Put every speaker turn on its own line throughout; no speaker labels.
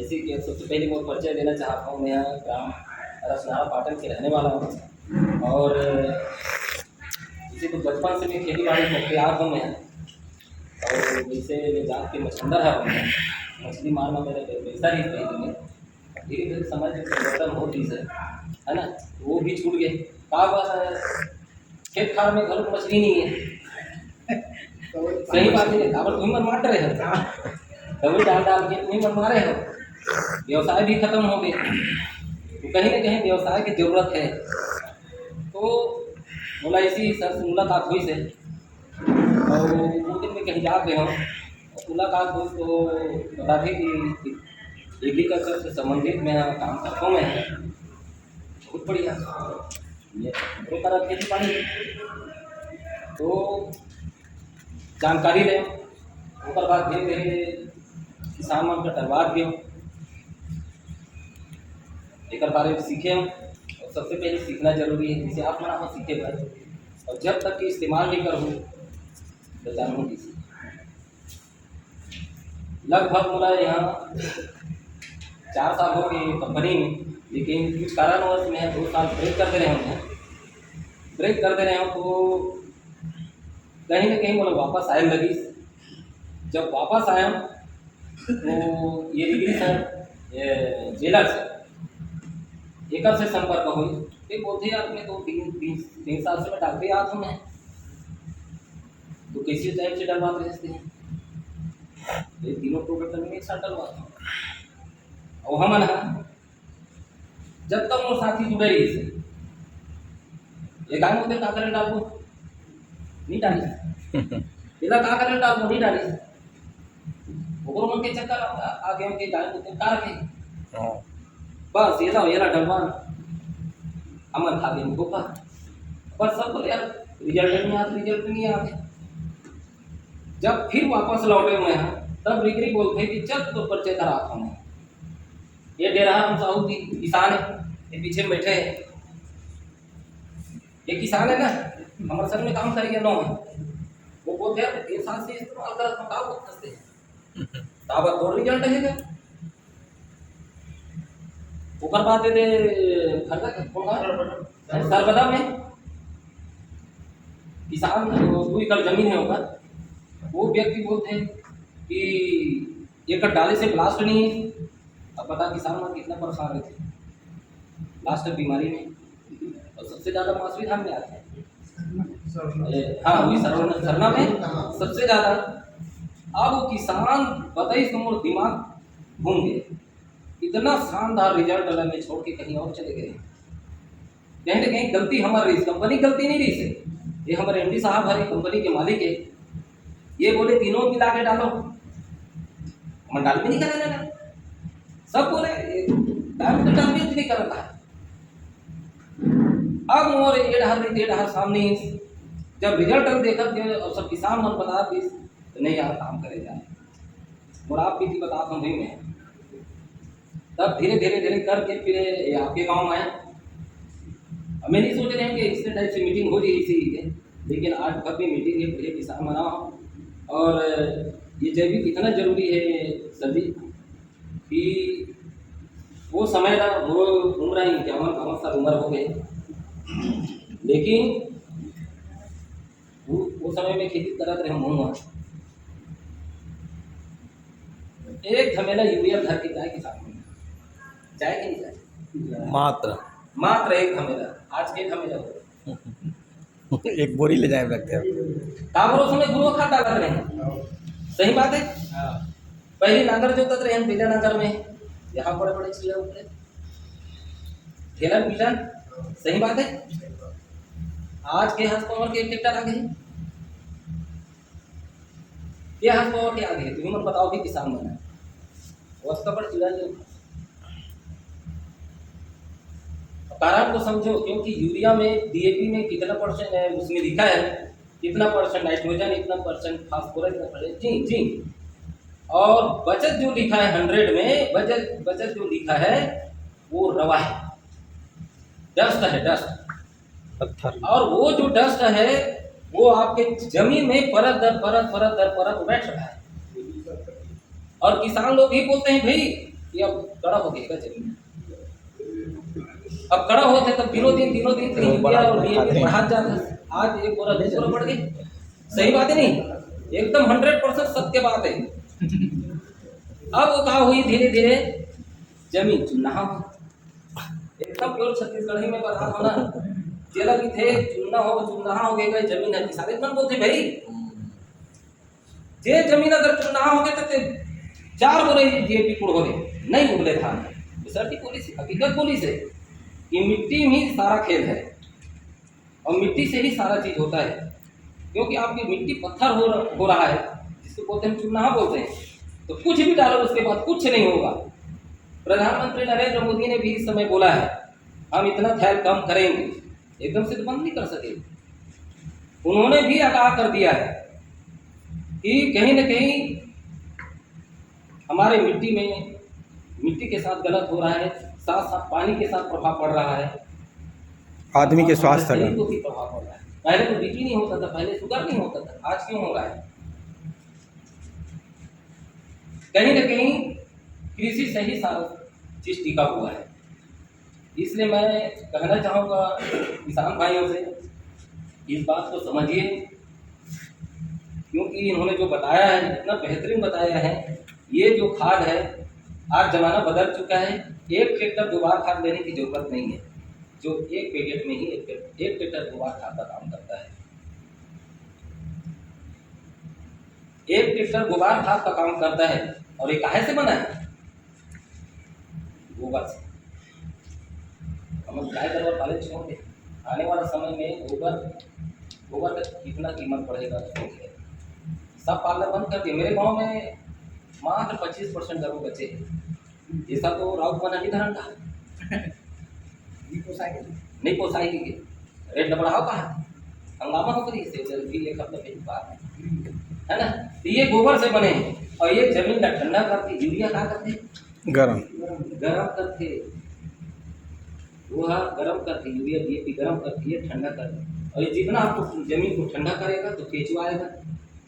ऐसे कि सबसे पहले मैं परिचय देना चाहता हूँ। मैं यहाँ ग्राम रसनारा पाटन के रहने वाला हूँ और इसे तो बचपन से मैं खेती बाड़ी में तैयार हूँ मैं। और जैसे मैं जात के मछंदर है मैं, मछली मारना मेरा पैसा ही पहले में। धीरे धीरे समाज में परिवर्तन होती है ना, वो भी छूट गए। का खेत खार में घर मछली नहीं है। सही बात है, काबर तुम मन मार रहे हो, कभी डाल डाल के तुम मन मारे हो। व्यवसाय भी खत्म हो गए, तो कहीं ना कहीं व्यवसाय की जरूरत है। तो बोला इसी सर से मुलाकात हुई से और वो दिन में कहीं जाते हो मुलाकात हुई तो बता दी कि एग्रीकल्चर से संबंधित मैं काम करता हूँ। मैं बहुत बढ़िया ये दो तरह खेती पानी तो जानकारी लें, उसके बाद धीरे धीरे किसान मन का टरवार दियो, एक बारे में सीखे हम। और सबसे पहले सीखना जरूरी है, जिसे आप मना सीखे भाई। और जब तक कि इस्तेमाल नहीं करूँ तो जानूँ किसी। लगभग मेरा यहाँ 4 साल हो गए कंपनी में, लेकिन कुछ कारणवश मैं 2 साल ब्रेक करते रहे हूँ। ब्रेक करते रहे हूँ तो कहीं ना कहीं बोला वापस आए लगी। जब वापस आया तो ये डिग्री सर जेलर से एक से संपर्क हुई। फिर बोलते यार मैं तो 3 साल से मैं डालते आ हूँ मैं, तो किसी टाइप से डलवाते रहते हैं। ये तीनों प्रोडक्ट में एक साथ डलवाता हूँ। और हम जब तक वो साथी जुड़े रही से ये गाय होते का करें डाल नहीं डाली इला का करें डाल नहीं डाली ओकरो मन के चक्कर आगे के गाय होते का रखे बस ये ना डलवान अमर खा गए उनको पर सब बोले यार रिजल्ट नहीं आते। जब फिर वापस लौटे मैं तब डिग्री बोलते कि चल तो परिचय कराता हूँ। ये डेरा हम साहू की किसान है, ये पीछे बैठे हैं, ये किसान है ना, हमारे सर में काम करेंगे नो वो बोलते हैं 3 साल से इस्तेमाल कर बताओ फंसते ताबत तो रिजल्ट है। ऊपर बात दे सरबदा में किसान 2 एकड़ जमीन है ऊपर, वो व्यक्ति बोलते हैं कि एक डाले से ब्लास्ट नहीं। अब बता किसान में कितना परेशान रहते हैं लास्ट बीमारी में। और सबसे ज़्यादा मौसमी धान में आते हैं। हाँ वही सरना में सबसे ज़्यादा। अब वो किसान बताइए तुम दिमाग घूम गए, इतना शानदार रिजल्ट वाला में छोड़ के कहीं और चले गए। कहीं ना कहीं गलती हमारी रही, कंपनी गलती नहीं रही से। ये हमारे एमडी साहब हमारी कंपनी के मालिक है, ये बोले तीनों मिला के डालो, हम डाल भी नहीं करें सब बोले डाल भी नहीं करता है। अब और ये सामने जब रिजल्ट देखा और सब किसान मन बता दी तो नहीं यार काम करे जाए और आप भी बता दूँ भाई मैं। तब धीरे धीरे करके फिर आपके गांव में आए। हमें नहीं सोच रहे हैं कि इस टाइप से मीटिंग हो जाए इसी के, लेकिन आज भर भी मीटिंग है पूरे किसान मना। और ये जैविक इतना जरूरी है सभी कि वो समय ना वो उम्र ही 51 साल उम्र हो गए, लेकिन वो समय में खेती करते रहे हूँ। एक झमेला यूरिया घर के जाए किसान जाए कि नहीं जाए, मात्र एक झमेला आज के झमेला हो
एक बोरी ले जाए रखते हैं
काबरों समय गुरु खाता लग रहे हैं। सही बात है। पहले नांगर जोतत रहे हैं बिना नांगर में, यहाँ बड़े बड़े चिल्ला उतरे ठेलन पिलन। सही बात है। आज के हाथ पावर के ट्रैक्टर आ गए, ये हाथ पावर के आ गए। तुम्हें मत बताओ कि किसान बना वस्ता पर चिल्ला जो कारण को समझो, क्योंकि यूरिया में डीएपी में कितना % है उसमें लिखा है, कितना % नाइट्रोजन, इतना % फास्फोरस, इतना जी। और बचत जो लिखा है 100 में बचत जो लिखा है वो रवा है, डस्ट है, डस्ट पत्थर। और वो जो डस्ट है वो आपके जमीन में परत दर परत बैठ रहा है। और किसान लोग ही बोलते हैं भाई कि अब कड़ा हो गया जमीन। अब कड़ा होते तब दिनों दिन यूरिया और डीएपी बढ़ा जाता। आज एक बोरा 2 बोरा बढ़ गई। सही बात है नहीं? एकदम 100% सत्य बात है। अब वो कहा हुई धीरे धीरे जमीन चुनाव एकदम प्योर छत्तीसगढ़ी में बता दो ना, जेला की थे चुनना हो गए जमीन है सारे मन बोलते भाई जे जमीन अगर चुनना हो गए तो 4 बोरे डीएपी कुड़ हो गए नहीं उगले था। सर की पुलिस हकीकत पुलिस है कि मिट्टी में ही सारा खेल है और मिट्टी से ही सारा चीज होता है। क्योंकि आपकी मिट्टी पत्थर हो रहा है जिसको बोलते हैं चुनाहा बोलते हैं, तो कुछ भी डालो उसके बाद कुछ नहीं होगा। प्रधानमंत्री नरेंद्र मोदी ने भी इस समय बोला है हम इतना थैल कम करेंगे, एकदम से तो बंद नहीं कर सके। उन्होंने भी आगाह कर दिया है कि कहीं न कहीं हमारे मिट्टी के साथ गलत हो रहा है, साथ साथ पानी के साथ प्रभाव पड़ रहा है,
आदमी के स्वास्थ्य
शरीर को भी प्रभाव पड़ रहा है। पहले तो बीपी नहीं होता था, पहले शुगर नहीं होता था, आज क्यों हो रहा है? कहीं न कहीं कृषि से ही सारा चीज टिका हुआ है। इसलिए मैं कहना चाहूँगा किसान भाइयों से इस बात को समझिए, क्योंकि इन्होंने जो बताया है इतना बेहतरीन बताया है। ये जो खाद है आज ज़माना बदल चुका है, 1 ट्रैक्टर 2 बार खाद लेने की जरूरत नहीं है, जो 1 पैकेट में ही 1 ट्रैक्टर 2 बार खाद का काम करता है। 1 ट्रैक्टर 2 बार खाद का काम करता है और ये काहे से बना है? गोबर से। हम गाय गरवा पाले छोड़ दे, आने वाला समय में गोबर का कितना कीमत बढ़ेगा सोचिए। सब पालना बंद कर दिए। मेरे गांव में मात्र 25% गरु बचे हैं। ऐसा तो राउत बना नहीं धरन का नहीं पोसाएगी के रेट न बढ़ाओ कहा हंगामा हो गई से जल्दी 1 हफ्ते के बाद है ना। तो ये गोबर से बने हैं और ये जमीन का ठंडा करती। यूरिया क्या करते? गरम करते, वो गरम करती। यूरिया डीएपी गरम करती है, ठंडा करती। और ये जितना आपको जमीन को ठंडा करेगा तो केचुआ आएगा।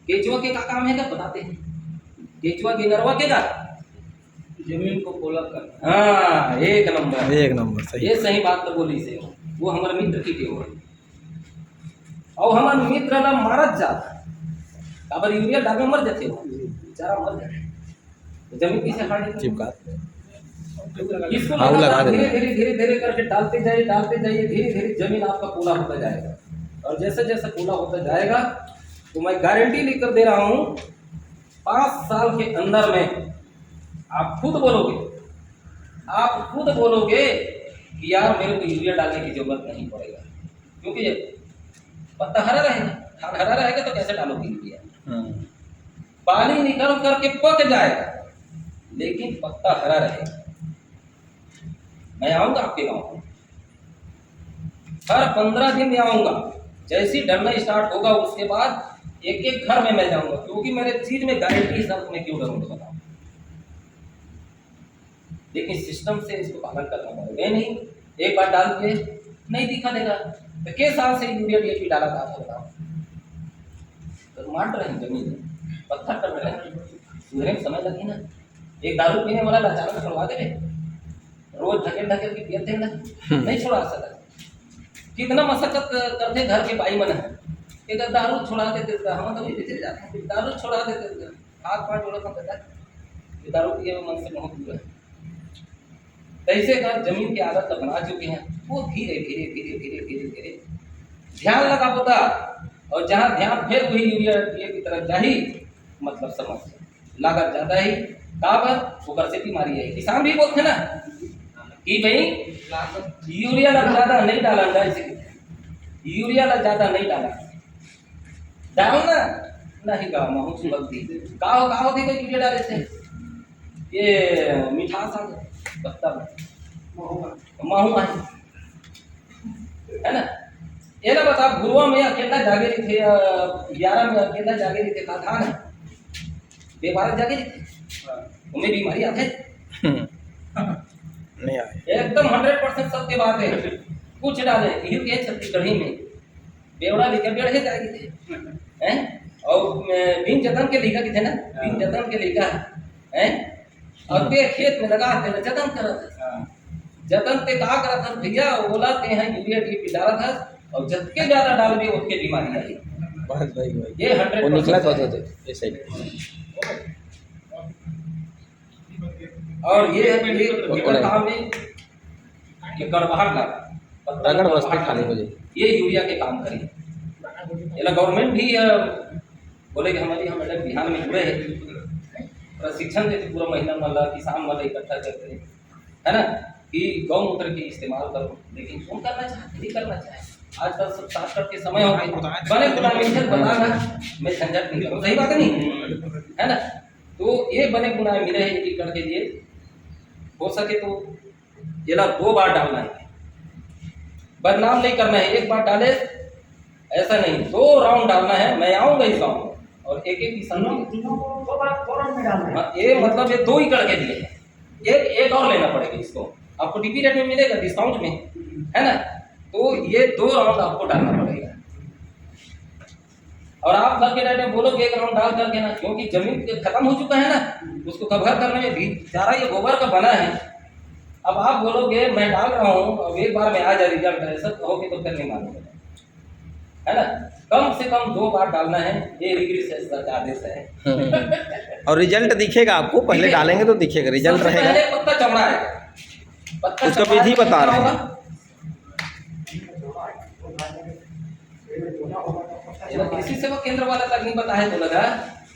केचुआ के क्या काम है क्या बताते हैं? केचुआ के नरवा के का जमीन को पोला कर। हाँ, एक नंबर सही। ये सही बात तो बोली से वो हमारे मित्र की के हो और हमारे मित्र ना मारत जाता काबर यूरिया डाले मर जाते हो बेचारा मर जाते जमीन किसे हाड़ी चिपका इसको धीरे धीरे करके डालते जाइए धीरे धीरे जमीन आपका पूरा होता जाएगा। और जैसे जैसे पूरा होता जाएगा तो मैं गारंटी लेकर दे रहा हूँ 5 साल के अंदर में आप खुद बोलोगे कि यार मेरे को यूरिया डालने की जरूरत नहीं पड़ेगा, क्योंकि पत्ता हरा रहेगा तो कैसे डालोगे यूरिया? पानी निकल करके पक जाएगा लेकिन पत्ता हरा रहेगा। मैं आऊंगा आपके गांव हर 15 दिन में आऊंगा। जैसे ही डरना स्टार्ट होगा उसके बाद एक घर में मैं जाऊंगा, क्योंकि मेरे चीज में गारंटी हिसाब में क्यों डरूंगा बताओ। लेकिन सिस्टम से इसको पालन करना पड़ेगा। नहीं एक बार डाल के नहीं दिखा देगा तो किस साल से यूरिया डीएपी डाला था आपको बताओ? तो मार रहे हैं जमीन पत्थर कर रहे हैं, सुधरने में समय लगे ना। एक दारू पीने वाला अचानक छुड़वा दे, रोज ढकेल के पियते ना, नहीं छुड़ा सकता। कितना मशक्कत करते घर के भाई मन है, एक दारू छुड़ा देते हम तो बेचे जाते हैं, दारू छुड़ा देते हाथ पाँव जोड़ा करता है दारू पिए मन से बहुत दूर है। ऐसे का जमीन की आदत तो बना चुके हैं, वो धीरे धीरे ध्यान लगा होता और जहाँ ध्यान फिर वही यूरिया की तरफ जा ही मतलब समझ लागत ज्यादा ही काबर ऊपर से बीमारी है। किसान भी बोलते ना कि भाई यूरिया लग ज्यादा नहीं डाला, यूरिया लग ज्यादा नहीं डालना नहीं का महू गलती का देगा यूरिया डाले से ये मिठास आ पत्ता महू है ना। ये ना बता गुरुआ में अकेला जागे रही थे 11 में अकेला जागे रही थे था ना बेबारक जागे रही थे उन्हें बीमारी आते नहीं आए। एकदम 100% सत्य बात है। कुछ डाले इधर के छत्तीसगढ़ी में बेवड़ा लेकर बेड़े जाएगी थे हैं और बिन जतन के लिखा थे ना, बिन जतन के लिखा हैं और ते खेत में लगा ते जतन करत है। जतन ते का करत है भैया, बोला ते हैं यूरिया डीएपी डालत है और जितने ज्यादा डालोगे उतने बीमारी आई।
बस भाई
ये 100%
वो निकला तो ये सही।
और ये काम में कि गड़बड़ लगा
रगड़ बस्ते खाली हो जाए,
ये यूरिया के काम करिए। ये गवर्नमेंट भी बोले कि हमारी हम अलग बिहार में जुड़े हैं, प्रशिक्षण देते पूरा महीना मतलब किसान मतलब इकट्ठा करते हैं, है ना, कि गौमूत्र के इस्तेमाल करो, लेकिन कौन करना चाहते, नहीं करना चाहे। आजकल सब शॉर्टकट के समय हो गए, बने बुनाई में बताना मैं झंझट नहीं करूँ, सही बात है नहीं है ना। तो ये बने बुनाई मिले हैं 1 एकड़ के लिए, हो सके तो ये 2 बार डालना है, बदनाम नहीं करना है। एक बार डाले ऐसा नहीं, 2 राउंड डालना है। मैं आऊंगा इस गाँव में और एक किसान ये मतलब ये 2 एकड़ के लिए एक और लेना पड़ेगा इसको, आपको डीपी रेट में मिलेगा डिस्काउंट में, है ना। तो ये 2 राउंड आपको डालना पड़ेगा। और आप घर के रेट में बोलोगे 1 राउंड डाल करके ना, क्योंकि जमीन खत्म हो चुका है ना, उसको कवर करने में भी सारा ये गोबर का बना है। अब आप बोलोगे मैं डाल रहा हूँ, अब एक बार में आ जाए रिजल्ट ऐसा कहोगे तो फिर नहीं मानोगे, है ना। कम से कम 2 बार डालना है, ये रिग्री का आदेश है।
और रिजल्ट दिखेगा आपको, पहले डालेंगे तो दिखेगा, रिजल्ट रहेगा।
पहले पत्ता चौड़ा है, पत्ता
उसका विधि बता रहे हैं।
कृषि सेवा केंद्र वाला तक नहीं पता है तो लगा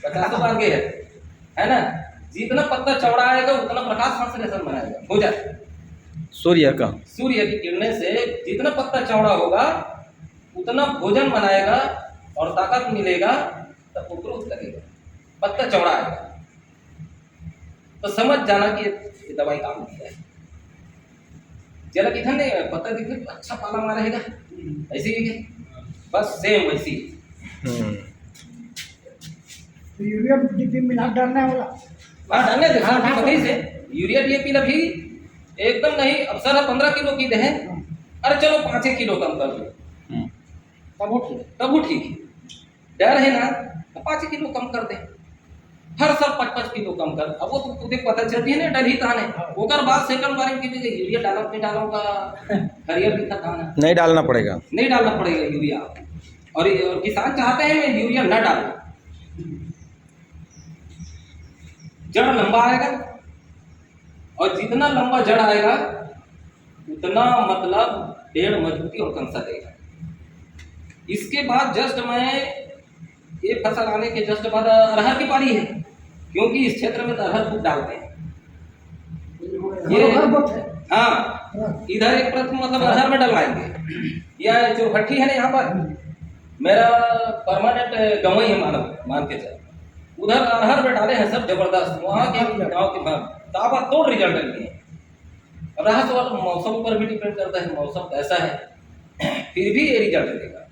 50 बार गए है ना। जितना पत्ता चौड़ा आएगा उतना प्रकाश संश्लेषण बनाएगा, हो जाए
सूर्य
की किरणें से जितना पत्ता चौड़ा होगा उतना भोजन बनाएगा और ताकत मिलेगा, तब ग्रोथ करेगा, पत्ता चौड़ा आएगा। तो समझ जाना कि ये दवाई काम की है। जरा किधर नहीं पत्ता दिखे तो अच्छा पाला मारा रहेगा, ऐसे ही बस सेम वैसी।
तो यूरिया डीपी मिला डालना है वाला,
हाँ डालने दे, हाँ वही से यूरिया डीएपी ना भी एकदम नहीं। अब सर 15 किलो की दे, अरे चलो 5 किलो कम कर दो, तब वो ठीक है। डर है ना तो 5 किलो कम कर दे, हर साल 5-5 किलो कम कर। अब वो तो तुझे पता चलती है ना डर ही ताने, ओकर बाद सेकंड बार की भी यूरिया डालो नहीं डालो का हरियर दिखा ताना,
नहीं डालना पड़ेगा,
नहीं डालना पड़ेगा यूरिया। और किसान चाहते हैं मैं यूरिया न डालूं, जड़ लंबा आएगा और जितना लंबा जड़ आएगा उतना मतलब पेड़ मजबूती और कंसा देगा। इसके बाद जस्ट मैं ये फसल आने के जस्ट बाद अरहर की पारी है, क्योंकि इस क्षेत्र में तो अरहर खूब डालते हैं ये। हाँ इधर एक प्रथम मतलब अरहर में डलवाएंगे, या जो भट्टी है ना यहाँ पर मेरा परमानेंट गंवई है मान के चल, उधर अरहर में डाले हैं सब जबरदस्त। वहाँ के गाँव के ताबा तोड़ रिजल्ट लिए। अब रहा सवाल मौसम पर भी डिपेंड करता है, मौसम कैसा है फिर भी ये रिजल्ट देगा।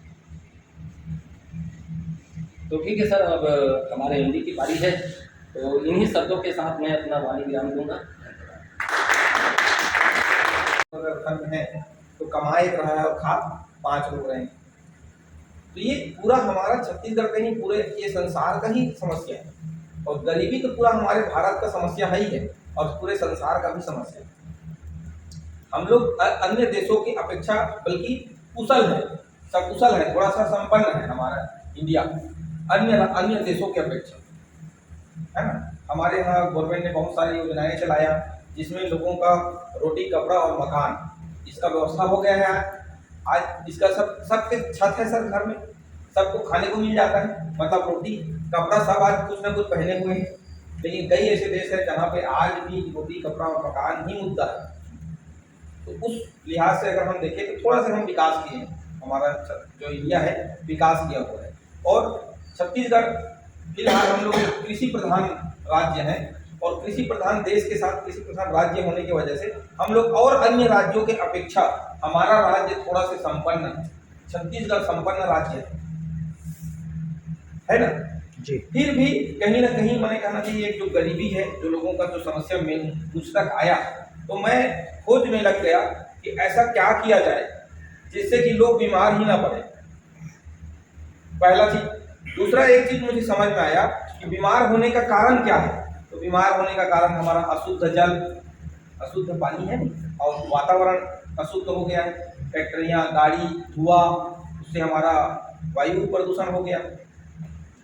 तो ठीक है सर, अब हमारे एमडी की बारी है, तो इन्हीं शब्दों के साथ मैं अपना वाणी विराम दूंगा।
अगर फंड है तो कमा 1 रहा है और खा 5 लोग रहे हैं। तो ये पूरा हमारा छत्तीसगढ़ का ही पूरे ये संसार का ही समस्या है, और गरीबी तो पूरा हमारे भारत का समस्या है ही है, और पूरे संसार का भी समस्या है। हम लोग अन्य देशों की अपेक्षा बल्कि कुशल है, सकुशल है, थोड़ा सा संपन्न है हमारा इंडिया अन्य देशों की अपेक्षा, है ना। हमारे यहाँ गवर्नमेंट ने बहुत सारी योजनाएं चलाया, जिसमें लोगों का रोटी कपड़ा और मकान इसका व्यवस्था हो गया है। आज इसका सबके छत है सर, घर में सबको खाने को मिल जाता है, मतलब रोटी कपड़ा सब आज कुछ ना कुछ पहने हुए हैं। लेकिन कई ऐसे देश है जहाँ पे आज भी रोटी कपड़ा और मकान ही मुद्दा है। तो उस लिहाज से अगर हम देखें तो थोड़ा सा हम विकास किए हैं, हमारा जो इंडिया है विकास किया हुआ है। और छत्तीसगढ़ फिलहाल हम लोग कृषि प्रधान राज्य हैं, और कृषि प्रधान देश के साथ कृषि प्रधान राज्य होने की वजह से हम लोग और अन्य राज्यों के अपेक्षा हमारा राज्य थोड़ा से संपन्न है। छत्तीसगढ़ संपन्न राज्य है ना
जी।
फिर भी कहीं ना कहीं मैंने कहना चाहिए जो गरीबी है, जो लोगों का जो समस्या मुझ तक आया, तो मैं खोज में लग गया कि ऐसा क्या किया जाए जिससे कि लोग बीमार ही ना पड़े, पहला चीज। दूसरा एक चीज मुझे समझ में आया कि बीमार होने का कारण क्या है, तो बीमार होने का कारण हमारा अशुद्ध जल, अशुद्ध पानी है और वातावरण अशुद्ध हो गया है, फैक्ट्रियाँ, गाड़ी, धुआं, उससे हमारा वायु प्रदूषण हो गया।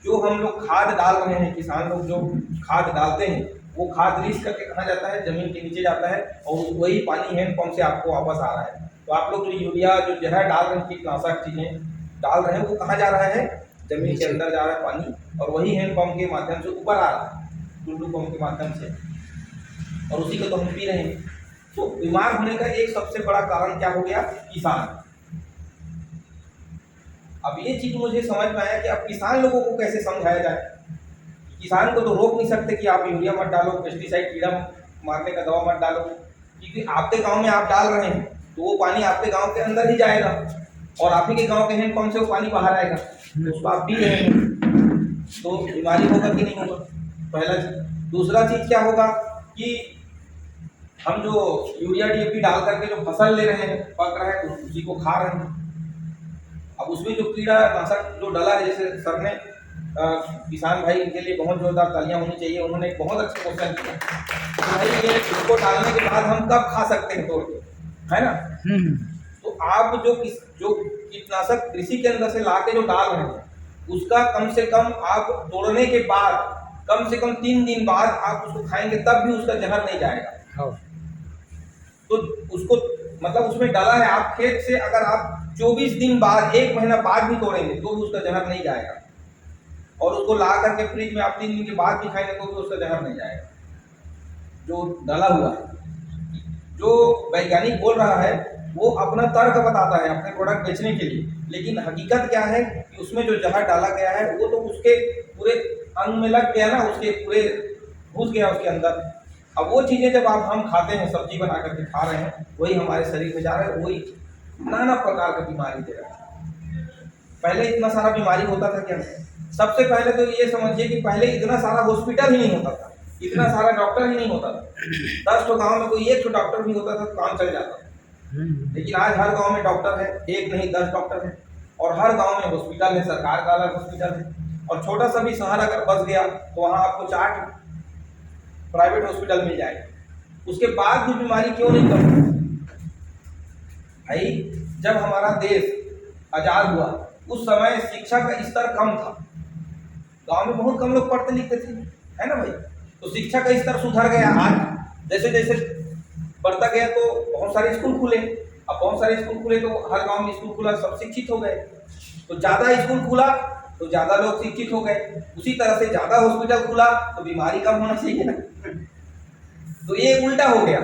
जो हम लोग खाद डाल रहे हैं, किसान लोग जो खाद डालते हैं, वो खाद रिस करके कहाँ जाता है, जमीन के नीचे जाता है और वही पानी हैंडपम्प से आपको वापस आ रहा है। तो आप लोग जो यूरिया, जो जहर डाल रहे हैं, कीटनाशक चीज़ें डाल रहे हैं, वो कहाँ जा रहा है, जमीन के अंदर जा रहा है पानी, और वही हैंडपम्प के माध्यम से ऊपर आ रहा है, टुल्लू पंप के माध्यम से, और उसी को तो हम पी रहे हैं। तो बीमार होने का एक सबसे बड़ा कारण क्या हो गया, किसान। अब ये चीज मुझे समझ में आया कि अब किसान लोगों को कैसे समझाया जाए। किसान को तो रोक नहीं सकते कि आप यूरिया मत डालो, पेस्टिसाइड, कीड़ा मारने का दवा मत डालो, क्योंकि आपके गांव में आप डाल रहे हैं तो वो पानी आपके गांव के अंदर ही जाएगा और आप ही के गांव के हैंडपम्प से वो पानी बाहर आएगा, तो उसको आप पी रहे हैं, तो बीमारी होगा कि नहीं होगा, पहला चीज। दूसरा चीज क्या होगा कि हम जो यूरिया DAP डाल करके जो फसल ले रहे हैं, पक रहा है, तो उसी को खा रहे हैं। अब उसमें जो कीड़ानाशक जो डाला है, जैसे सर ने किसान भाई के लिए बहुत जोरदार तालियां होनी चाहिए, उन्होंने एक बहुत अच्छा क्वेश्चन किया तो भाई ये इसको डालने के बाद हम कब खा सकते हैं तोड़ के, है ना। तो आप जो कीटनाशक कृषि के अंदर से ला के जो डाल रहे हैं, उसका कम से कम आप तोड़ने के बाद कम से कम 3 दिन बाद आप उसको खाएंगे, तब भी उसका जहर नहीं जाएगा। तो उसको मतलब उसमें डाला है, आप खेत से अगर आप 24 दिन बाद, 1 महीना बाद भी तोड़ेंगे तो भी उसका जहर नहीं जाएगा, और उसको ला करके फ्रिज में आप 3 दिन के बाद भी खाएंगे तो भी उसका जहर नहीं जाएगा, जो डाला हुआ है। जो वैज्ञानिक बोल रहा है वो अपना तर्क बताता है अपने प्रोडक्ट बेचने के लिए, लेकिन हकीकत क्या है कि उसमें जो जहर डाला गया है वो तो उसके पूरे अंग में लग गया ना, उसके पूरे घुस गया उसके अंदर। अब वो चीज़ें जब हम खाते हैं, सब्जी बना करके खा रहे हैं, वही हमारे शरीर में जा रहा है, वही नाना प्रकार की बीमारी दे रहा है। पहले इतना सारा बीमारी होता था क्या? सबसे पहले तो ये समझिए कि पहले इतना सारा हॉस्पिटल ही नहीं होता था, इतना सारा डॉक्टर ही नहीं होता था। 10 गांव में कोई 1 डॉक्टर भी होता था तो काम चल जाता था। लेकिन आज हर गांव में डॉक्टर है, 1 नहीं 10 डॉक्टर है, और हर गांव में हॉस्पिटल है, सरकार का अलग हॉस्पिटल है, और छोटा सा भी शहर अगर बस गया तो वहाँ आपको 4 प्राइवेट हॉस्पिटल मिल जाएगा। उसके बाद भी बीमारी क्यों नहीं कम? भाई जब हमारा देश आज़ाद हुआ उस समय शिक्षा का स्तर कम था, गांव में बहुत कम लोग पढ़ते लिखते थे, है ना भाई। तो शिक्षा का स्तर सुधर गया। आज जैसे जैसे बढ़ता गया तो बहुत सारे स्कूल खुले, अब बहुत सारे स्कूल खुले तो हर गांव में स्कूल खुला, सब शिक्षित हो गए। तो ज़्यादा स्कूल खुला तो ज़्यादा लोग शिक्षित हो गए, उसी तरह से ज़्यादा हॉस्पिटल खुला तो बीमारी कम होना चाहिए ना। तो ये उल्टा हो गया,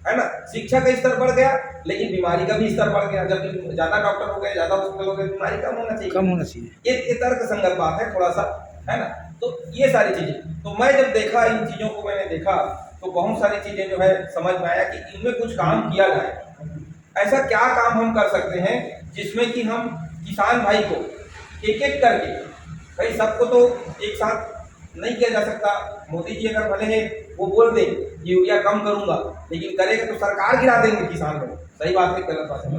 है ना। शिक्षा का स्तर बढ़ गया लेकिन बीमारी का भी स्तर बढ़ गया। जब ज़्यादा डॉक्टर हो गए, ज़्यादा हॉस्पिटल हो गए, बीमारी कम होना चाहिए। ये तर्क संगत बात है थोड़ा सा, है ना। तो ये सारी चीज़ें, तो मैं जब देखा इन चीज़ों को, मैंने देखा तो बहुत सारी चीज़ें जो है समझ में आया कि इनमें कुछ काम किया जाए। ऐसा क्या काम हम कर सकते हैं जिसमें कि हम किसान भाई को एक एक करके, भाई सबको तो एक साथ नहीं किया जा सकता। मोदी जी अगर भले वो बोल दे यूरिया कम करूंगा, लेकिन करेगा तो सरकार गिरा देंगे किसान लोग। सही बात है, गलत बात है?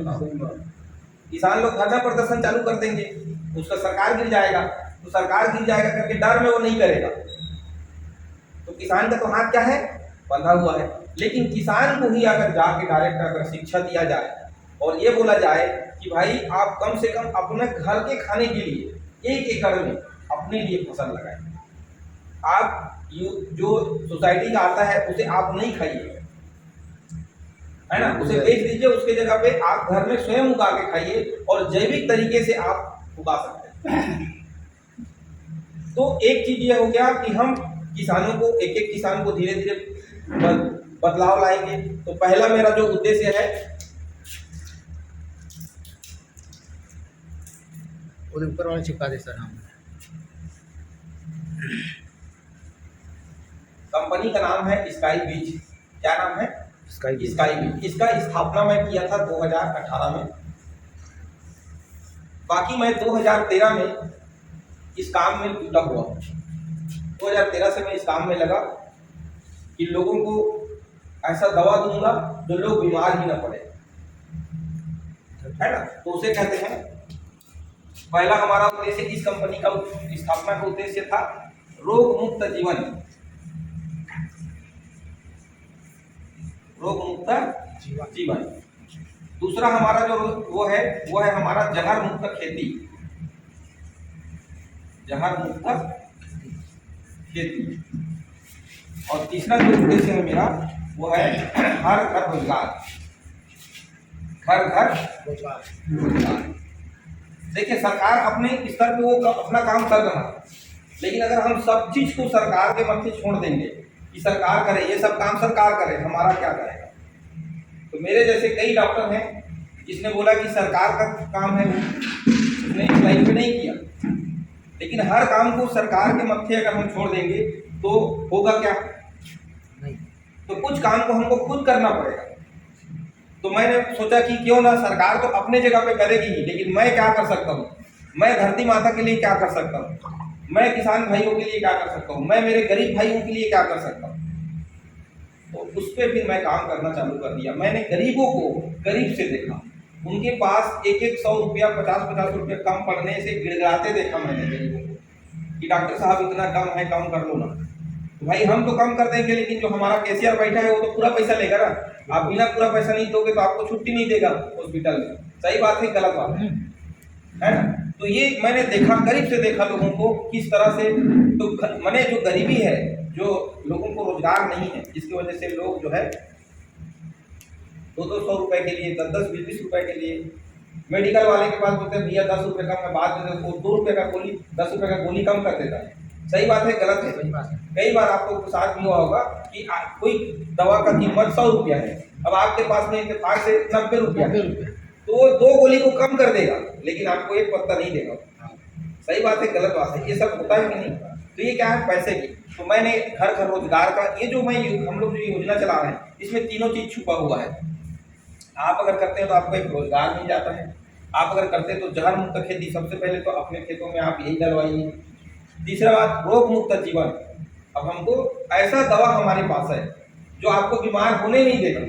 किसान लोग धरना प्रदर्शन चालू कर देंगे, उसका सरकार गिर जाएगा, तो सरकार गिर जाएगा करके डर में वो नहीं करेगा। तो किसान का तो हाथ क्या है, बंधा हुआ है। लेकिन किसान को ही अगर जाके डायरेक्ट अगर शिक्षा दिया जाए और ये बोला जाए कि भाई आप कम से कम अपने घर के खाने के लिए 1 एकड़ में अपने लिए फसल लगाएं। आप जो सोसाइटी का आता है उसे आप नहीं खाइए, है ना, उसे बेच दीजिए। उसके जगह पे आप घर में स्वयं उगा के खाइए और जैविक तरीके से आप उगा सकते हैं। तो एक चीज ये हो गया कि हम किसानों को, एक एक किसान को धीरे धीरे बदलाव लाएंगे। तो पहला मेरा जो उद्देश्य है,
ऊपर वाले चिपका दे सर। हम
कंपनी का नाम है स्काई बीज। क्या नाम है?
स्काई बीज।
स्काई बीज। इसका स्थापना मैं किया था 2018 में। बाकी मैं 2013 में इस काम में जुटा हुआ। 2013 से मैं इस काम में लगा कि लोगों को ऐसा दवा दूंगा जो लोग बीमार ही ना पड़े, है ना। तो उसे कहते हैं, पहला हमारा उद्देश्य, इस कंपनी का स्थापना का उद्देश्य था रोग मुक्त जीवन, रोग मुक्त जीवन। दूसरा हमारा जो वो है हमारा जहर मुक्त खेती, जहर मुक्त खेती। और तीसरा जो उद्देश्य है मेरा वो है हर घर रोजगार, घर घर रोजगार। देखिए सरकार अपने स्तर पे वो अपना काम कर रहा है, लेकिन अगर हम सब चीज को सरकार के मत्थे छोड़ देंगे कि सरकार करे, ये सब काम सरकार करे, हमारा क्या करेगा? तो मेरे जैसे कई डॉक्टर हैं जिसने बोला कि सरकार का काम है, उसने इस लाइन में नहीं किया, लेकिन हर काम को सरकार के मत्थे अगर हम छोड़ देंगे तो होगा क्या? तो कुछ काम को हमको खुद करना पड़ेगा। तो मैंने सोचा कि क्यों ना, सरकार तो अपने जगह पे करेगी ही, लेकिन मैं क्या कर सकता हूँ? मैं धरती माता के लिए क्या कर सकता हूँ? मैं किसान भाइयों के लिए क्या कर सकता हूँ? मैं मेरे गरीब भाइयों के लिए क्या कर सकता हूँ? तो उस पर फिर मैं काम करना चालू कर दिया। मैंने गरीबों को गरीब से देखा, उनके पास एक 100 रुपया 50 रुपया कम पड़ने से गिड़गिड़ाते देखा मैंने गरीबों को कि डॉक्टर साहब इतना कम है, कम कर लो ना। तो भाई हम तो कम कर देंगे, लेकिन जो हमारा कैशियर बैठा है वो तो पूरा पैसा लेगा ना। आप बिना पूरा पैसा नहीं दोगे तो आपको छुट्टी नहीं देगा हॉस्पिटल में। सही बात है, गलत बात है ना? तो ये मैंने देखा, करीब से देखा लोगों को किस तरह से। तो मैंने जो गरीबी है, जो लोगों को रोजगार नहीं है, जिसकी वजह से लोग जो है 200 रुपए के लिए, 10 20 रुपए के लिए मेडिकल वाले के पास बोलते हैं भैया 10 रुपये कम है, बाद में 2 रुपये का गोली, 10 रुपये का गोली कम कर देता है। सही बात है, गलत है?
सही बात है।
कई बार आपको साथ भी हुआ होगा कि कोई दवा का कीमत 100 रुपया है, अब आपके पास में इत्तेफाक से 90 रुपया है, तो वो 2 गोली को कम कर देगा, लेकिन आपको 1 पत्ता नहीं देगा। सही बात है, गलत बात है? ये सब होता है कि नहीं? तो ये क्या है? पैसे की। तो मैंने घर घर रोजगार का ये जो हम लोग जो योजना चला रहे हैं, इसमें तीनों चीज छुपा हुआ है। आप अगर करते हैं तो आपको एक रोजगार मिल जाता है। आप अगर करते हैं तो जहर मुक्त खेती, सबसे पहले तो अपने खेतों में आप यही डलवाइए। तीसरा बात, रोग मुक्त जीवन। अब हमको ऐसा दवा हमारे पास है जो आपको बीमार होने नहीं देगा,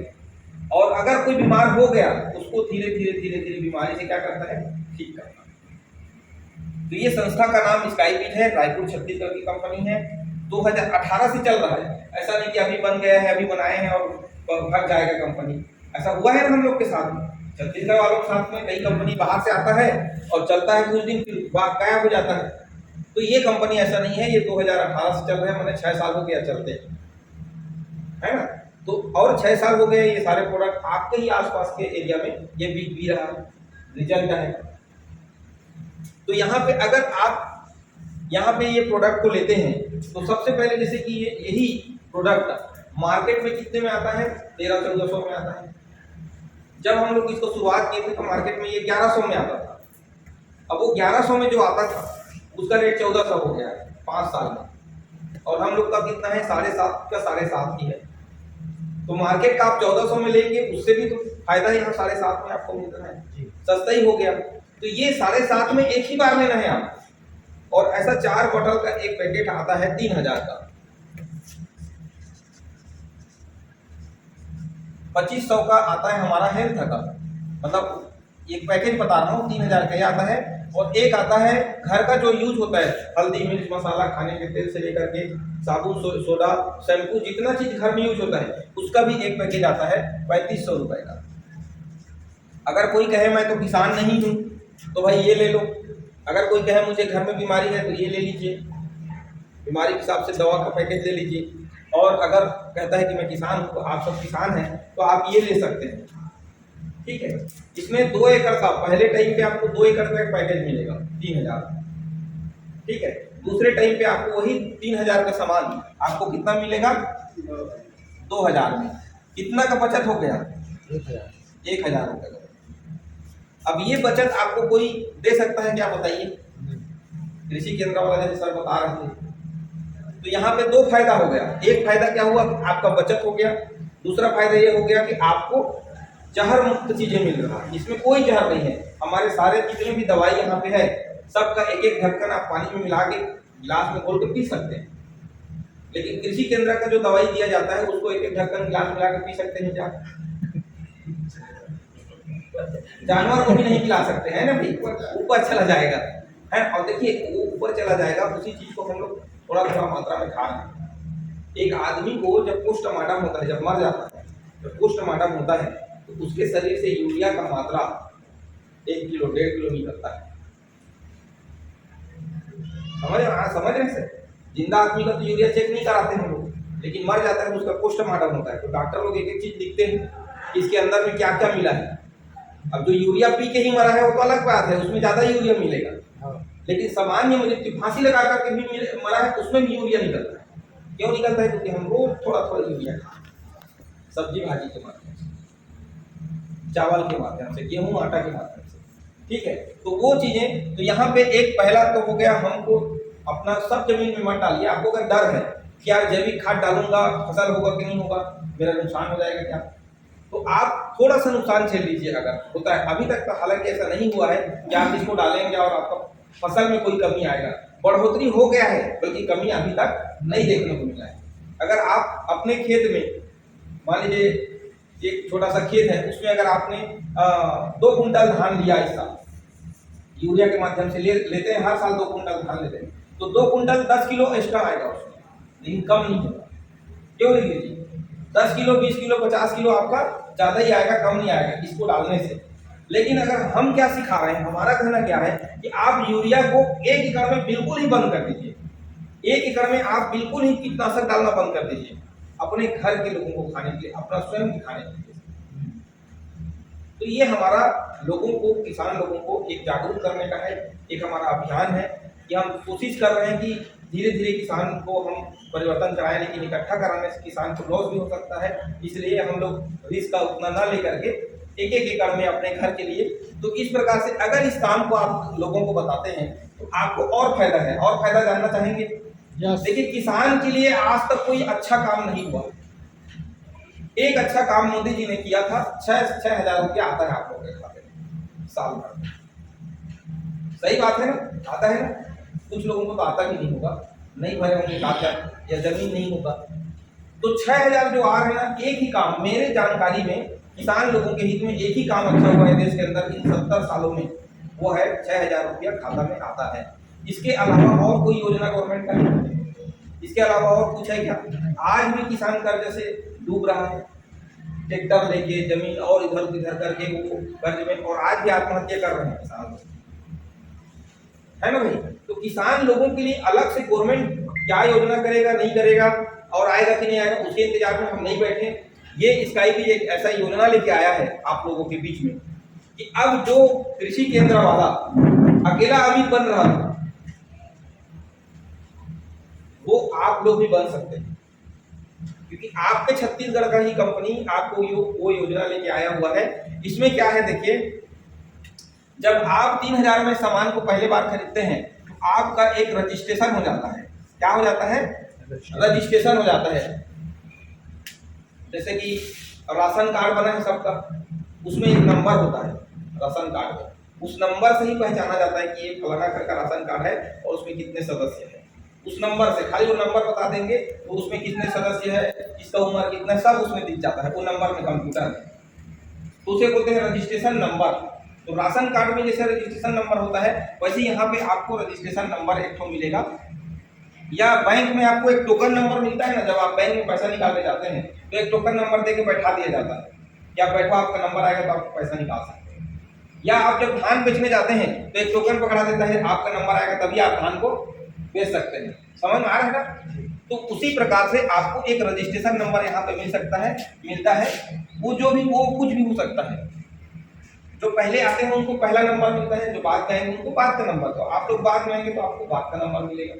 और अगर कोई बीमार हो गया उसको धीरे धीरे बीमारी से क्या करता है? ठीक करता है। तो ये संस्था का नाम स्काईपीट है, रायपुर छत्तीसगढ़ की कंपनी है। 2018 से चल रहा है, ऐसा नहीं कि अभी बन गया है, अभी बनाए हैं और भाग जाएगा कंपनी। ऐसा हुआ है हम लोग के साथ में, छत्तीसगढ़ वालों के साथ में। कई कंपनी बाहर से आता है और चलता है कुछ दिन, फिर गायब हो जाता है। तो ये कंपनी ऐसा नहीं है, ये 2018 से चल रहा है, मैंने 6 साल हो गया चलते, है ना? तो और 6 साल हो गए, ये सारे प्रोडक्ट आपके ही आसपास के एरिया में ये बिक भी रहा है, रिजल्ट है। तो यहाँ पे अगर आप यहाँ पे ये प्रोडक्ट को लेते हैं तो सबसे पहले जैसे कि यही प्रोडक्ट मार्केट में कितने में आता है? 1300-1400 में आता है। जब हम लोग इसको शुरुआत किए थे तो मार्केट में ये 1100 में आता था। अब वो 1100 में जो आता था उसका रेट 1400 हो गया है 5 साल में, और हम लोग का कितना है? 7.5 का 7.5 की है। तो मार्केट का आप 1400 में लेंगे, उससे भी तो फायदा यहाँ 7.5 में आपको मिल रहा है, सस्ता ही हो गया। तो ये 7.5 में एक ही बार लेना है आप, और ऐसा 4 बोतल का एक पैकेट आता है 3000 का। 2500 का आता है हमारा हेल्थ का, मतलब एक पैकेज बता रहा हूँ 3000 का ये आता है। और एक आता है घर का जो यूज होता है, हल्दी मिर्च मसाला, खाने के तेल से लेकर के साबुन सोडा शैम्पू, जितना चीज घर में यूज होता है उसका भी एक पैकेज आता है 3500 रुपए का। अगर कोई कहे मैं तो किसान नहीं हूँ तो भाई ये ले लो। अगर कोई कहे मुझे घर में बीमारी है तो ये ले लीजिए, बीमारी के हिसाब से दवा का पैकेज ले लीजिए। और अगर कहता है कि मैं किसान हूँ, तो आप सब किसान हैं तो आप ये ले सकते हैं, ठीक है। इसमें 2 एकड़ का पहले टाइम पे आपको 2 एकड़ का एक पैकेज मिलेगा 3000, ठीक है। दूसरे टाइम पे आपको वही 3000 का सामान आपको कितना मिलेगा? 2000 में। कितना का बचत हो गया? 1000 रुपये का। अब ये बचत आपको कोई दे सकता है क्या? बताइए। कृषि केंद्र वाला जैसे सर बता रहे थे, तो यहाँ पे 2 फायदा हो गया। एक फायदा क्या हुआ? आपका बचत हो गया। दूसरा फायदा ये हो गया कि आपको जहर मुक्त चीजें मिल रहा है, इसमें कोई जहर नहीं है। हमारे सारे जितने भी दवाई यहाँ पे है सबका एक एक ढक्कन आप पानी में मिला के गिलास में घोल के पी सकते हैं। लेकिन कृषि केंद्र का जो दवाई दिया जाता है उसको एक एक ढक्कन गिलास मिला के पी सकते हैं क्या? जानवर को भी नहीं पिला सकते हैं ना भाई, ऊपर चला जाएगा है। और देखिए वो ऊपर चला जाएगा, उसी चीज को हम लोग थोड़ा थोड़ा मात्रा में खा रहे हैं। एक आदमी को जब पोस्टमार्टम होता है, जब मर जाता है, जब पोस्टमार्टम होता है तो उसके शरीर से यूरिया का मात्रा 1 किलो 1.5 किलो निकलता है। समझ रहे सर? जिंदा आदमी का तो यूरिया चेक नहीं कराते हम लोग, लेकिन मर जाता है तो उसका पोस्टमार्टम होता है तो डॉक्टर लोग एक एक चीज लिखते हैं कि इसके अंदर में क्या क्या मिला है। अब जो यूरिया पी के ही मरा है वो तो अलग बात है, उसमें ज्यादा यूरिया मिलेगा, लेकिन सामान्य मृत्यु फांसी लगा करके भी मरा है उसमें भी यूरिया निकलता है। क्यों निकलता है? क्योंकि हम रोज थोड़ा थोड़ा यूरिया खाते हैं, सब्जी भाजी के माध्यम से, चावल के माध्यम से, गेहूं आटा के माध्यम से, ठीक है। तो वो चीजें, तो यहाँ पे एक पहला तो हो गया, हमको अपना सब जमीन में मत डालिए। आपको अगर डर है क्या जैविक खाद डालूंगा फसल होगा कि नहीं होगा, मेरा नुकसान हो जाएगा क्या, तो आप थोड़ा सा नुकसान झेल लीजिए अगर होता है। अभी तक तो हालांकि ऐसा नहीं हुआ है कि आप इसको डालेंगे और आपका फसल में कोई कमी आएगा, बढ़ोतरी हो गया है, बल्कि कमी अभी तक नहीं देखने को मिला है। अगर आप अपने खेत में, मान लीजिए एक छोटा सा खेत है, उसमें अगर आपने 2 कुंटल धान लिया इस साल, यूरिया के माध्यम से लेते हैं, हर साल 2 कुंटल धान लेते हैं, तो 2 कुंटल 10 किलो एक्स्ट्रा आएगा उसमें, लेकिन कम नहीं होगा। क्यों नहीं लीजिए? 10 किलो 20 किलो 50 किलो आपका ज़्यादा ही आएगा, कम नहीं आएगा इसको डालने से। लेकिन अगर हम क्या सिखा रहे हैं, हमारा कहना क्या है कि आप यूरिया को 1 एकड़ में बिल्कुल ही बंद कर दीजिए। 1 एकड़ में आप बिल्कुल ही कीटनाशक डालना बंद कर दीजिए, अपने घर के लोगों को खाने के लिए, अपना स्वयं के खाने के लिए। तो ये हमारा लोगों को, किसान लोगों को एक जागरूक करने का है, एक हमारा अभियान है कि हम कोशिश कर रहे हैं कि धीरे धीरे किसान को हम परिवर्तन कराएं, लेकिन इकट्ठा कराने से किसान को लॉस भी हो सकता है। इसलिए हम लोग रिस्क का उतना ना लेकर के 1-1 एकड़ में अपने घर के लिए, तो इस प्रकार से अगर इस काम को आप लोगों को बताते हैं तो आपको और फायदा है। और फायदा जानना चाहेंगे? देखिए, किसान के लिए आज तक कोई अच्छा काम नहीं हुआ। एक अच्छा काम मोदी जी ने किया था, 6,000 रुपया आता है आप लोगों के खाते में साल भर। सही बात है ना? आता है ना? कुछ लोगों को तो आता भी नहीं होगा, नहीं भरे होंगे कागजात या जमीन नहीं होगा। तो 6,000 जो आ रहे हैं ना, एक ही काम मेरे जानकारी में किसान लोगों के हित में एक ही काम अच्छा हुआ है देश के अंदर इन 70 सालों में, वो है 6,000 रुपया खाता में आता है। इसके अलावा और कोई योजना गवर्नमेंट का नहीं है। इसके अलावा और कुछ है क्या? आज भी किसान कर्ज से डूब रहा है, ट्रैक्टर लेके जमीन और इधर उधर करके वो कर्ज में, और आज भी आत्महत्या कर रहे हैं किसान, है ना भाई? तो किसान लोगों के लिए अलग से गवर्नमेंट क्या योजना करेगा, नहीं करेगा, और आएगा कि नहीं आएगा, उसके इंतजार में हम नहीं बैठे। ये स्काई भी एक ऐसा योजना लेके आया है आप लोगों के बीच में कि अब जो कृषि केंद्र वाला अकेला अमीर बन रहा था, वो आप लोग भी बन सकते हैं, क्योंकि आपके छत्तीसगढ़ का ही कंपनी आपको वो योजना लेके आया हुआ है। इसमें क्या है देखिए, जब आप 3,000 में सामान को पहले बार खरीदते हैं तो आपका एक रजिस्ट्रेशन हो जाता है। क्या हो जाता है? रजिस्ट्रेशन हो जाता है। जैसे कि राशन कार्ड बना है सबका, उसमें एक नंबर होता है राशन कार्ड में, उस नंबर से ही पहचाना जाता है कि ये फलाना घर का राशन कार्ड है और उसमें कितने सदस्य हैं। उस नंबर से, खाली वो नंबर बता देंगे तो उसमें कितने सदस्य है, किसका उम्र कितना, सब उसमें दिख जाता है वो नंबर में, कंप्यूटर में। तो उसे बोलते हैं रजिस्ट्रेशन नंबर। तो राशन कार्ड में जैसे रजिस्ट्रेशन नंबर होता है, वैसे यहाँ पे आपको रजिस्ट्रेशन नंबर एक तो मिलेगा, या बैंक में आपको एक टोकन नंबर मिलता है ना, जब आप बैंक में पैसा निकालने जाते हैं तो एक टोकन नंबर दे के बैठा दिया जाता है, या बैठो आपका नंबर आएगा तो आप पैसा निकाल सकते हैं। या आप जब धान बेचने जाते हैं तो एक टोकन पकड़ा देता है, आपका नंबर आएगा तभी आप धान को बेच सकते हैं। समझ में आ रहा है ना? तो उसी प्रकार से आपको एक रजिस्ट्रेशन नंबर यहाँ पे मिलता है। वो जो भी, वो कुछ भी हो सकता है। जो पहले आते हैं उनको पहला नंबर मिलता है, जो बाद में आएंगे उनको बाद का नंबर। तो आप लोग बाद में आएंगे तो आपको बाद का नंबर मिलेगा।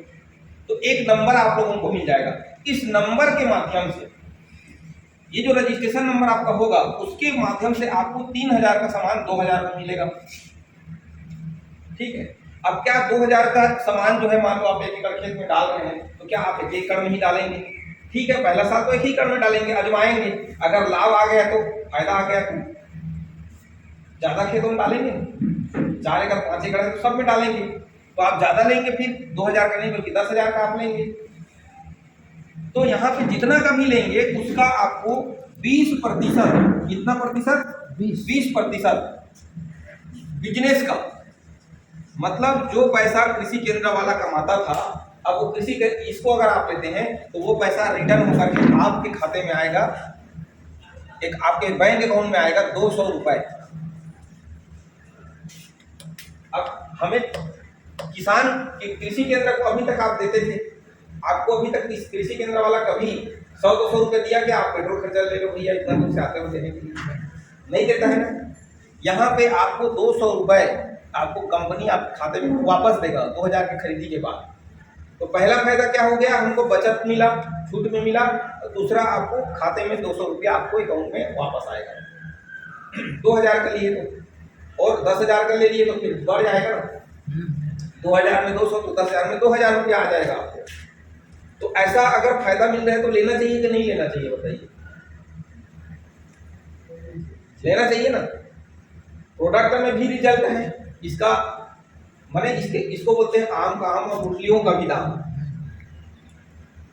तो एक नंबर आप लोगों को मिल जाएगा। इस नंबर के माध्यम से, ये जो रजिस्ट्रेशन नंबर आपका होगा, उसके माध्यम से आपको 3,000 का सामान 2,000 में मिलेगा। ठीक है। अब क्या 2,000 का सामान जो है, मान लो आप 1 एकड़ खेत में डाल रहे हैं, तो क्या आप 1 एकड़ में ही डालेंगे? ठीक है, पहला साल तो 1 एकड़ में डालेंगे, अजमाएंगे। अगर लाभ आ गया तो, फायदा आ गया तो ज्यादा खेतों में डालेंगे। 4 एकड़ 5 एकड़ है तो सब में डालेंगे। तो आप ज्यादा लेंगे, फिर 2,000 का नहीं बल्कि 10,000 का आप लेंगे। तो यहाँ पे जितना का भी लेंगे उसका आपको 20%, कितना प्रतिशत? 20% बिजनेस का। मतलब जो पैसा कृषि केंद्र वाला कमाता था अब वो कृषि के इसको अगर आप लेते हैं तो वो पैसा रिटर्न होकर के आपके खाते में आएगा, एक आपके बैंक अकाउंट में आएगा 200 रुपए। अब हमें किसान के कृषि केंद्र को अभी तक आप देते थे, आपको अभी तक इस कृषि केंद्र वाला कभी 100-200 रुपये दिया कि आप पेट्रोल खर्चा ले लो भैया, इतना दूर से आते हो देने के लिए नहीं देता है ना। यहाँ पे आपको 200 रुपये आपको कंपनी आप खाते में वापस देगा 2000 की खरीदी के बाद। तो पहला फायदा क्या हो गया, हमको बचत मिला, छूट में मिला, और दूसरा आपको खाते में 200 रुपया आपको अकाउंट में वापस आएगा। 2000 का लिए तो, और 10,000 का ले लिए तो फिर बढ़ जाएगा ना, 2000 में 200 तो 10,000 में 2000 रुपया आ जाएगा आपको। तो ऐसा अगर फायदा मिल रहा है तो लेना चाहिए कि नहीं लेना चाहिए, बताइए? लेना चाहिए ना। प्रोडक्ट में भी रिजल्ट है इसका, माने इसको बोलते हैं आम का आम और गुठलियों का भी दाम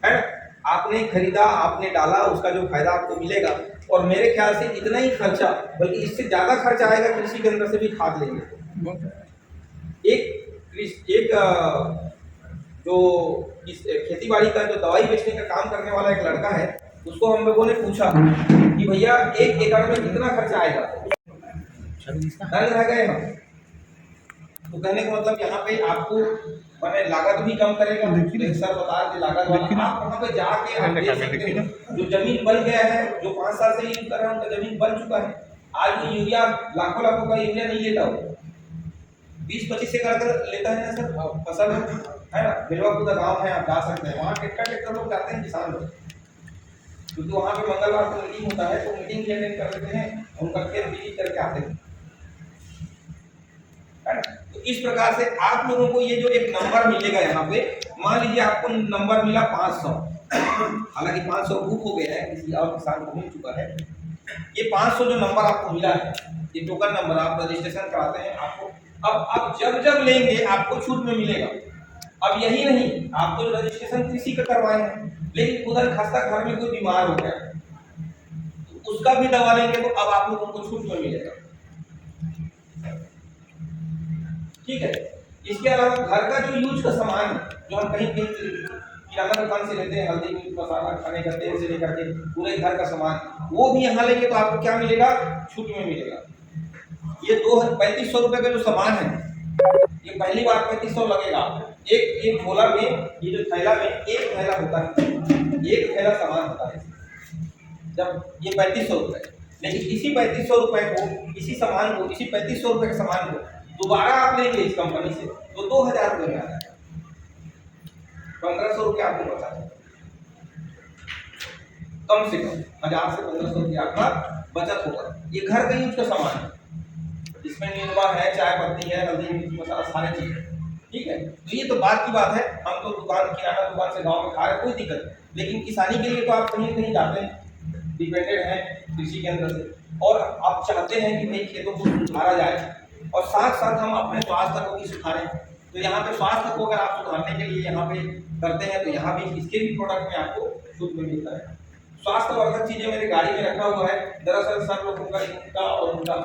है ना। आपने खरीदा, आपने डाला, उसका जो फायदा आपको मिलेगा, और मेरे ख्याल से इतना ही खर्चा, बल्कि इससे ज्यादा खर्चा आएगा कृषि के अंदर से भी खाद लेंगे। एक जो इस खेती बाड़ी का जो दवाई बेचने का काम करने वाला एक लड़का है, उसको हम लोगों ने पूछा कि भैया 1 एकड़ में कितना खर्चा आएगा, दंग रह गए हम। तो कहने का मतलब यहाँ पे आपको मैंने लागत भी कम करेगा, सर बता के लागत वाला आप वहाँ पे जाके आप देख सकते हैं जो जमीन बन गया है, जो 5 साल से यूज कर रहे हैं उनका जमीन बन चुका है। आज वो यूरिया लाखों का यूरिया नहीं लेता, वो 20-25 एकड़ लेता है ना सर फसल है ना। बिलवापुर गाँव है, आप जा सकते हैं वहाँ, ट्रैक्टर लोग जाते हैं किसान लोग, क्योंकि वहाँ पे मंगलवार को मीटिंग होता है, तो मीटिंग अटेंड कर लेते हैं, उनका खेत विजिट करके आते हैं, है ना। तो इस प्रकार से आप लोगों को ये जो एक नंबर मिलेगा यहाँ पे, मान लीजिए आपको नंबर मिला 500, हालांकि 500 बुक हो गया है, किसी और किसान को मिल चुका है। ये 500 जो नंबर आपको मिला है, ये टोकन नंबर आप रजिस्ट्रेशन कराते हैं आपको। अब आप जब लेंगे आपको छूट में मिलेगा। अब यही नहीं, आप तो रजिस्ट्रेशन कृषि का करवाए हैं, लेकिन उधर खस्ता घर में कोई बीमार हो गया तो उसका भी दवा लेंगे तो अब आप लोगों को छूट में मिलेगा, ठीक है। इसके अलावा घर का जो यूज का सामान है, जो हम कहीं किराना दुकान से लेते हैं, हल्दी मिर्च मसाला खाने का तेल से लेकर के पूरे घर का सामान, वो भी यहाँ लेंगे तो आपको क्या मिलेगा, छूट में मिलेगा। ये 3500 रुपये का जो सामान है, ये पहली बार 3500 लगेगा। एक झोला में, ये जो थैला में एक थैला होता है, एक थैला सामान होता है, जब ये 3500 रुपये, लेकिन इसी 3500 रुपये को, इसी सामान को, इसी 3500 रुपये के सामान को दोबारा आप लेंगे इस कंपनी से तो 2000 रुपये में आ जाएगा, 1500 रुपये आपको बचा है, कम से कम 1000 से 1500 रुपये आपका बचत होगा। ये घर का यूज का सामान है, इसमें निर्मा है, चाय पत्ती है, हल्दी मिर्च मसाला, सारी चीजें, ठीक है। तो ये तो बात की बात है, हम तो दुकान किराना दुकान से गांव में खा रहे, कोई दिक्कत नहीं, लेकिन किसानी के लिए तो आप कहीं कहीं जाते हैं, डिपेंडेड हैं कृषि के अंदर से, और आप चाहते हैं कि भाई खेतों को सुधारा जाए, और साथ साथ हम अपने स्वास्थ्य को भी सुधारें। तो यहाँ पे स्वास्थ्य को अगर आप सुधारने के लिए यहाँ पे करते हैं, तो यहाँ भी इसके भी प्रोडक्ट में आपको छूट में मिलता है। स्वास्थ्यवर्धक चीजें मेरी गाड़ी में रखा हुआ है, दरअसल सर लोगों का इनका और उनका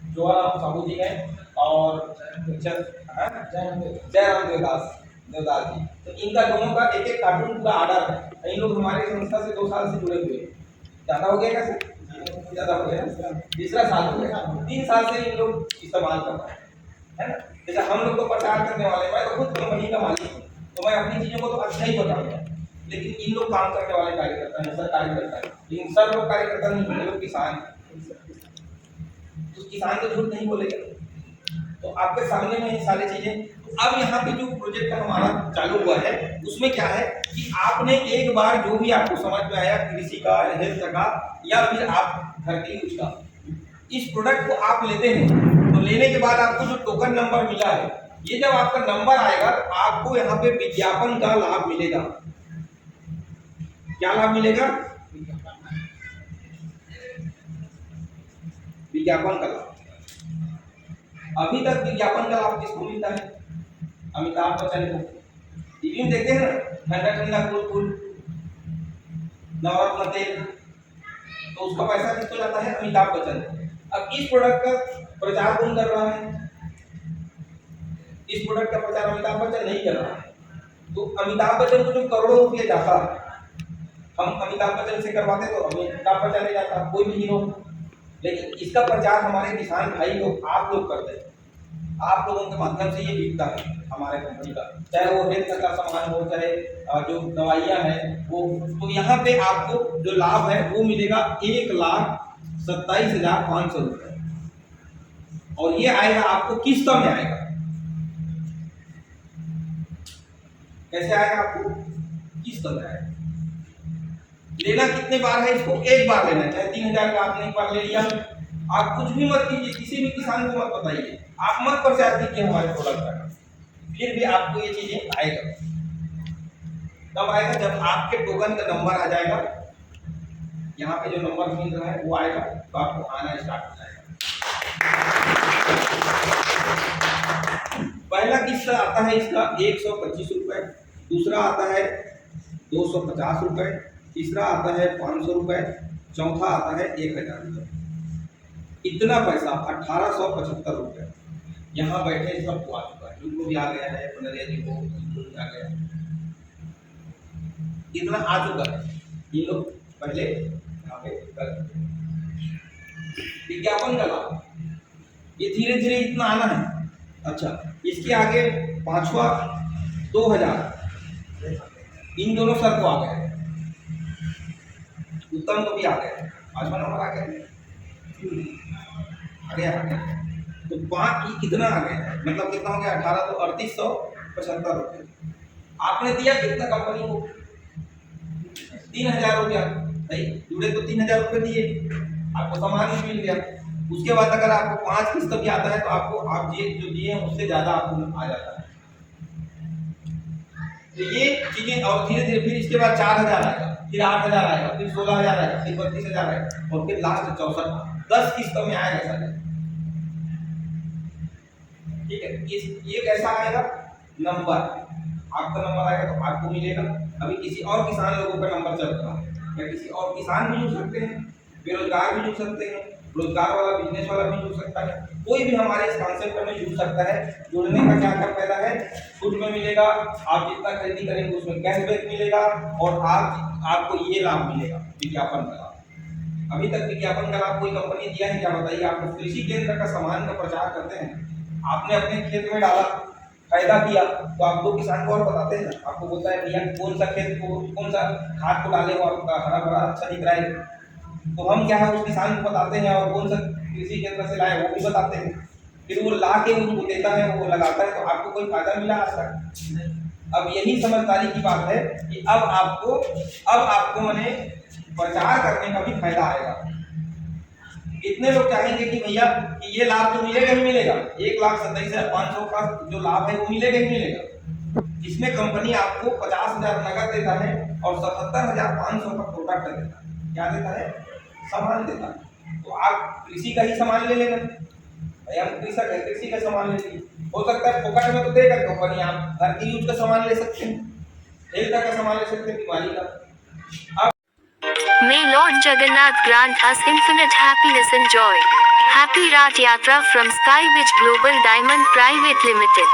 जो साहू जी है और जयराम देवदास जी, तो इनका दोनों का एक एक कार्टून पूरा ऑर्डर है। इन लोग हमारे संस्था से 2 साल से जुड़े हुए हैं, ज़्यादा हो गया क्या, ज़्यादा हो गया, तीसरा साल हो गया, 3 साल से इन लोग इस्तेमाल कर रहे हैं, है ना। जैसे हम लोग तो प्रचार करने वाले, मैं तो खुद कंपनी का मालिक हूँ, तो मैं अपनी चीज़ों को तो अच्छा ही बताऊँगा, लेकिन इन लोग काम करने वाले कार्यकर्ता हैं, सर कार्यकर्ता है, लेकिन सर लोग कार्यकर्ता नहीं है, लोग किसान हैं, तो किसान तो झूठ नहीं बोलेगा। तो आपके सामने में ये सारी चीजें। अब यहाँ पे जो प्रोजेक्ट हमारा चालू हुआ है, उसमें क्या है कि आपने एक बार जो भी आपको समझ में आया कृषि का, हेल्थ का, या फिर आप घर के यूज का, इस प्रोडक्ट को आप लेते हैं, तो लेने के बाद आपको जो टोकन नंबर मिला है, ये जब आपका नंबर आएगा तो आपको यहाँ पे विज्ञापन का लाभ मिलेगा। क्या लाभ मिलेगा, विज्ञापन का लाभ। अभी तक विज्ञापन का लाभ किसको मिलता है, अमिताभ बच्चन को। टीवी में देखते हैं ना, ठंडा ठंडा कूल नवरत्न तेल, तो उसका पैसा किसको जाता है, अमिताभ बच्चन। अब इस प्रोडक्ट का प्रचार कौन कर रहा है, इस प्रोडक्ट का प्रचार अमिताभ बच्चन नहीं कर रहा है, तो अमिताभ बच्चन को जो करोड़ों रुपये जाता, हम अमिताभ बच्चन से करवाते तो अमिताभ बच्चन नहीं जाता, कोई भी हीरो। लेकिन इसका प्रचार हमारे किसान भाई लोग, आप लोग करते हैं, आप लोगों के माध्यम से ये बिकता है हमारे कंपनी का, चाहे वो हेल्थ का सामान हो, चाहे जो दवाइयाँ हैं वो। तो यहाँ पे आपको जो लाभ है वो मिलेगा 1,27,500 रुपये, और ये आएगा आपको किस्तों में आएगा। कैसे आएगा? आपको किस्तों में आएगा। लेना कितने बार है इसको? एक बार लेना है, चाहे 3,000 का आपने एक बार ले लिया। आप कुछ भी मत कीजिए, किसी भी किसान को मत बताइए, आप मत प्रचार कीजिए हमारे प्रोडक्ट का, फिर भी आपको ये चीजें आएगा। तब आएगा जब आपके टोकन का नंबर आ जाएगा, यहाँ पे जो नंबर मिल रहा है वो आएगा, तो आपको आना स्टार्ट हो जाएगा। पहला किस्सा आता है इसका 125 रुपए, दूसरा आता है 250 रुपए, तीसरा आता है 500 रुपए, चौथा आता है 1,000 रुपए। इतना पैसा 1,875 रुपए यहाँ बैठे सबको आ चुका है, उनको भी आ गया है, पनरिया जी को भी आ गया, इतना आ चुका है। ये लोग पहले यहाँ पे विज्ञापन का लाभ, ये धीरे धीरे इतना आना है। अच्छा, इसके आगे पांचवा 2,000, इन दोनों सर को आ गए, उत्तम को भी आ गया, पांचवा नंबर आ गया, आ गया। तो पाँच कितना आ गया है, मतलब कितना हो गया? 18 तो 3,875 रुपये। आपने दिया कितना कंपनी को? 3,000 रुपया, नहीं जुड़े तो 3,000 रुपये दिए, आपको सामान भी मिल गया। उसके बाद अगर आपको 5 किस्त भी आता है तो आपको आप ये जो दिए हैं उससे ज़्यादा आपको आ जाता है। तो ये चीज़ें, और धीरे धीरे फिर इसके बाद 4,000 आएगा, फिर 8,000 आएगा, फिर 16,000 आएगा, फिर 32,000 आएगा, और फिर लास्ट 64, 10 किस्तों में आएगा सर। ठीक है, ये कैसा आएगा? नंबर, आपका नंबर आएगा तो आपको मिलेगा। अभी किसी और किसान लोगों का नंबर चल रहा है, या किसी और किसान भी जुड़ सकते हैं, बेरोजगार भी जुड़ सकते हैं, रोजगार वाला बिजनेस वाला भी जुड़ सकता है, कोई भी हमारे इस कॉन्सेप्ट में जुड़ सकता है। जुड़ने का क्या क्या फायदा है? छूट में मिलेगा, आप जितना खरीदी करेंगे उसमें कैशबैक मिलेगा, और आपको ये लाभ मिलेगा विज्ञापन का लाभ। अभी तक विज्ञापन का लाभ कोई कंपनी दिया है क्या? बताइए। आपको कृषि केंद्र का सामान का प्रचार करते हैं, आपने अपने खेत में डाला, फायदा किया, तो आप दो किसान को और बताते हैं, आपको बोलता है भैया कौन सा खेत को कौन सा खाद को डाले और आपका हरा भरा अच्छा दिख रहा है। तो हम क्या है उस किसान को बताते हैं, और कौन सा कृषि केंद्र से लाए वो भी बताते हैं, फिर वो ला के उनको देता है, वो लगाता है, तो आपको कोई फायदा मिला आज तक? अब यही समझदारी की बात है कि अब आपको मैंने प्रचार करने का भी फायदा आएगा। कितने लोग चाहेंगे कि भैया कि ये लाभ तो मिलेगा ही मिलेगा, 1,27,500 का जो लाभ है वो मिलेगा ही मिलेगा, जिसमें कंपनी आपको 50,000 नगद देता है और 77,500 का प्रोडक्ट देता है। क्या देता है? सामान देता है। तो आप कृषि का ही सामान ले लेना, भैया हम कृषक है, कृषि का सामान ले लीजिए। हो सकता है फोकट में तो देगा कंपनी, आप घर की यूज का सामान ले सकते हैं, हेल्थ का सामान ले सकते हैं, बीमारी का।
May Lord Jagannath grant us infinite happiness and joy. Happy Rath Yatra from Sky Beach Global Diamond Private Limited.